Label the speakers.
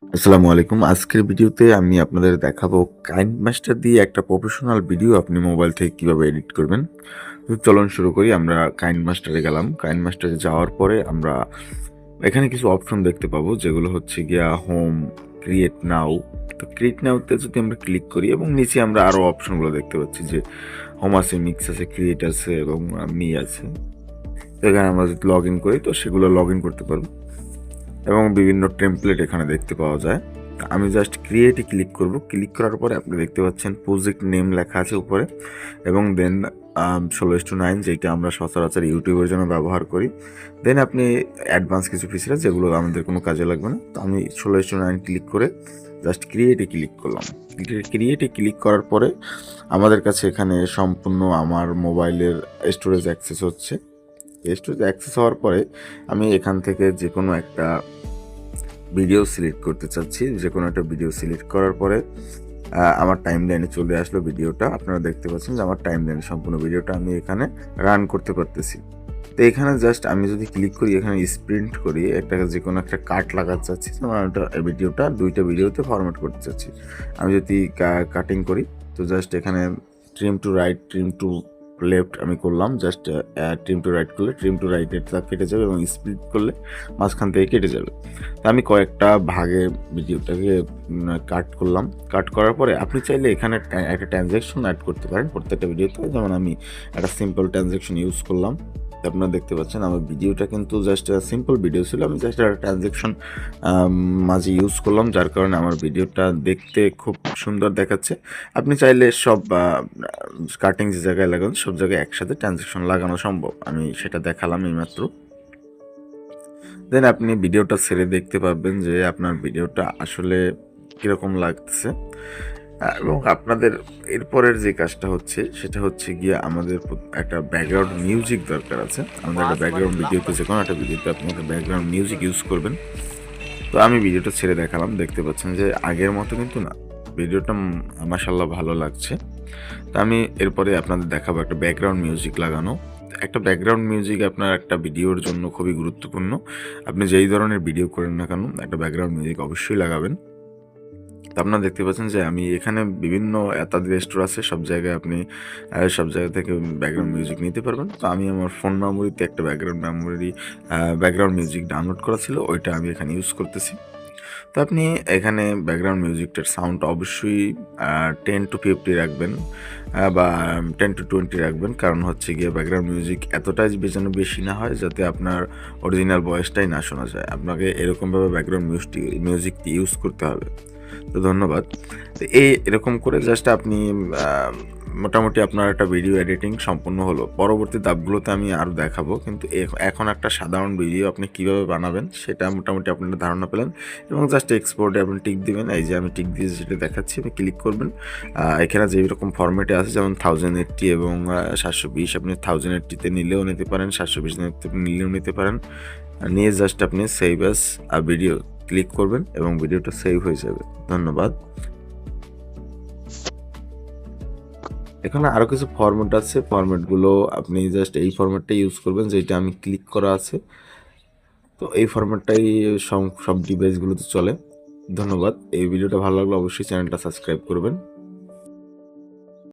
Speaker 1: আসসালামু আলাইকুম। আজকের ভিডিওতে আমি আপনাদের দেখাবো কাইনমাস্টার দিয়ে একটা প্রফেশনাল ভিডিও আপনি মোবাইল থেকে কিভাবে এডিট করবেন। তো চলুন শুরু করি। আমরা কাইনমাস্টারে গেলাম। কাইনমাস্টারে যাওয়ার পরে আমরা এখানে কিছু অপশন দেখতে পাবো যেগুলো হচ্ছে গিয়া হোম, ক্রিয়েট নাও। তো ক্রিয়েট নাওতে যদি আমরা ক্লিক করি এবং নিচে আমরা আরও অপশনগুলো দেখতে পাচ্ছি যে হোম আছে, মিক্স আছে, ক্রিয়েট আছে এবং মি আছে। তো এখানে আমরা যদি লগ ইন করি তো সেগুলো লগ ইন করতে পারবো এবং বিভিন্ন টেমপ্লেট এখানে দেখতে পাওয়া যায়। আমি জাস্ট ক্রিয়েটে ক্লিক করব। ক্লিক করার পরে আপনি দেখতে পাচ্ছেন প্রজেক্ট নেম লেখা আছে উপরে এবং দেন 16:9 যেটা আমরা সচরাচর ইউটিউবের জন্য ব্যবহার করি। দেন আপনি অ্যাডভান্স কিছু ফিচার যেগুলো আমাদের কোনো কাজে লাগবে না। তো আমি 16:9 ক্লিক করে জাস্ট ক্রিয়েটে ক্লিক করলাম। ক্রিয়েটে ক্লিক করার পরে আমাদের কাছে এখানে সম্পূর্ণ আমার মোবাইলের স্টোরেজ অ্যাক্সেস হচ্ছে। স্টোরেজ অ্যাক্সেস হওয়ার পরে আমি এখান থেকে যে কোনো একটা ভিডিও সিলেক্ট করতে চাচ্ছি। যে কোনো একটা ভিডিও সিলেক্ট করার পরে আমার টাইম লাইনে চলে আসলো ভিডিওটা। আপনারা দেখতে পাচ্ছেন যে আমার টাইম লাইনে সম্পূর্ণ ভিডিওটা আমি এখানে রান করতে পারতেছি। তো এখানে জাস্ট আমি যদি ক্লিক করি, এখানে স্প্রিন্ট করি, একটা যে কোনো একটা কাট লাগাতে চাচ্ছি, যেমন একটা ভিডিওটা 2টা ভিডিওতে ফরম্যাট করতে চাচ্ছি। আমি যদি কাটিং করি তো জাস্ট এখানে trim to right, trim to left আমি করলাম। জাস্ট ট্রিম টু রাইট করলে ট্রিম টু রাইটেরটা কেটে যাবে এবং স্প্লিট করলে মাঝখান থেকে কেটে যাবে। তো আমি কয়েকটা ভাগে ভিডিওটাকে কাট করলাম। কাট করার পরে আপনি চাইলে এখানে একটা ট্রানজ্যাকশন অ্যাড করতে পারেন প্রত্যেকটা ভিডিওতে। যেমন আমি একটা সিম্পল ট্রানজ্যাকশন ইউজ করলাম। আপনারা দেখতে পাচ্ছেন আমার ভিডিওটা কিন্তু জাস্ট সিম্পল ভিডিও ছিল। আমি জাস্ট একটা ট্রানজ্যাকশন মাঝে ইউজ করলাম, যার কারণে আমার ভিডিওটা দেখতে খুব সুন্দর দেখাচ্ছে। আপনি চাইলে সব কাটিং যে জায়গায় লাগান সব জায়গায় একসাথে ট্রানজ্যাকশন লাগানো সম্ভব। আমি সেটা দেখালাম এইমাত্র। দেন আপনি ভিডিওটা ছেড়ে দেখতে পারবেন যে আপনার ভিডিওটা আসলে কীরকম লাগতেছে। এবং আপনাদের এরপরের যে কাজটা হচ্ছে সেটা হচ্ছে গিয়ে আমাদের একটা ব্যাকগ্রাউন্ড মিউজিক দরকার আছে। আমাদের একটা ব্যাকগ্রাউন্ড ভিডিওতে যে কোনো একটা ভিডিওতে আপনি একটা ব্যাকগ্রাউন্ড মিউজিক ইউজ করবেন। তো আমি ভিডিওটা ছেড়ে দেখালাম, দেখতে পাচ্ছেন যে আগের মতো কিন্তু না, ভিডিওটা মাশাআল্লাহ ভালো লাগছে। তো আমি এরপরে আপনাদের দেখাবো একটা ব্যাকগ্রাউন্ড মিউজিক লাগানো। একটা ব্যাকগ্রাউন্ড মিউজিক আপনার একটা ভিডিওর জন্য খুবই গুরুত্বপূর্ণ। আপনি যেই ধরনের ভিডিও করেন না কেন একটা ব্যাকগ্রাউন্ড মিউজিক অবশ্যই লাগাবেন। তো আপনারা দেখতে পাচ্ছেন যে আমি এখানে বিভিন্ন তাদের স্টোর আছে, সব জায়গায় আপনি সব জায়গা থেকে ব্যাকগ্রাউন্ড মিউজিক নিতে পারবেন। তো আমি আমার ফোন মেমোরিতে একটা ব্যাকগ্রাউন্ড মিউজিক ডাউনলোড করা ছিল, ওইটা আমি এখানে ইউজ করতেছি। তো আপনি এখানে ব্যাকগ্রাউন্ড মিউজিকটার সাউন্ড অবশ্যই 10 to 50 রাখবেন বা 10 to 20 রাখবেন। কারণ হচ্ছে গিয়ে ব্যাকগ্রাউন্ড মিউজিক এতটাই যেন বেশি না হয় যাতে আপনার অরিজিনাল ভয়েসটাই না শোনা যায়। আপনাকে এরকমভাবে ব্যাকগ্রাউন্ড মিউজিকটি ইউজ করতে হবে। তো ধন্যবাদ। তো এরকম করে জাস্ট আপনি মোটামুটি আপনার একটা ভিডিও এডিটিং সম্পূর্ণ হলো। পরবর্তী ধাপগুলোতে আমি আরও দেখাবো, কিন্তু এখন একটা সাধারণ ভিডিও আপনি কীভাবে বানাবেন সেটা মোটামুটি আপনারা ধারণা পেলেন। এবং জাস্ট এক্সপোর্টে আপনি টিক দিবেন। এই যে আমি টিক দিয়ে যেটা দেখাচ্ছি আপনি ক্লিক করবেন। এখানে যেরকম ফরম্যাটে আছে যেমন 1080 এবং 720, আপনি 1080-তে নিলেও নিতে পারেন, 720 নিলেও নিতে পারেন। নিয়ে জাস্ট আপনি সেভ অ্যাজ ভিডিও ক্লিক করবেন এবং ভিডিওটা সেভ হয়ে যাবে। ধন্যবাদ। এখানে আরও কিছু ফরম্যাট আছে, ফরম্যাটগুলো আপনি জাস্ট এই ফরম্যাটটা ইউজ করবেন যেটা আমি ক্লিক করা আছে। তো এই ফরম্যাটটাই সব ডিভাইসগুলোতে চলে। ধন্যবাদ। এই ভিডিওটা ভালো লাগলে অবশ্যই চ্যানেলটা সাবস্ক্রাইব করবেন।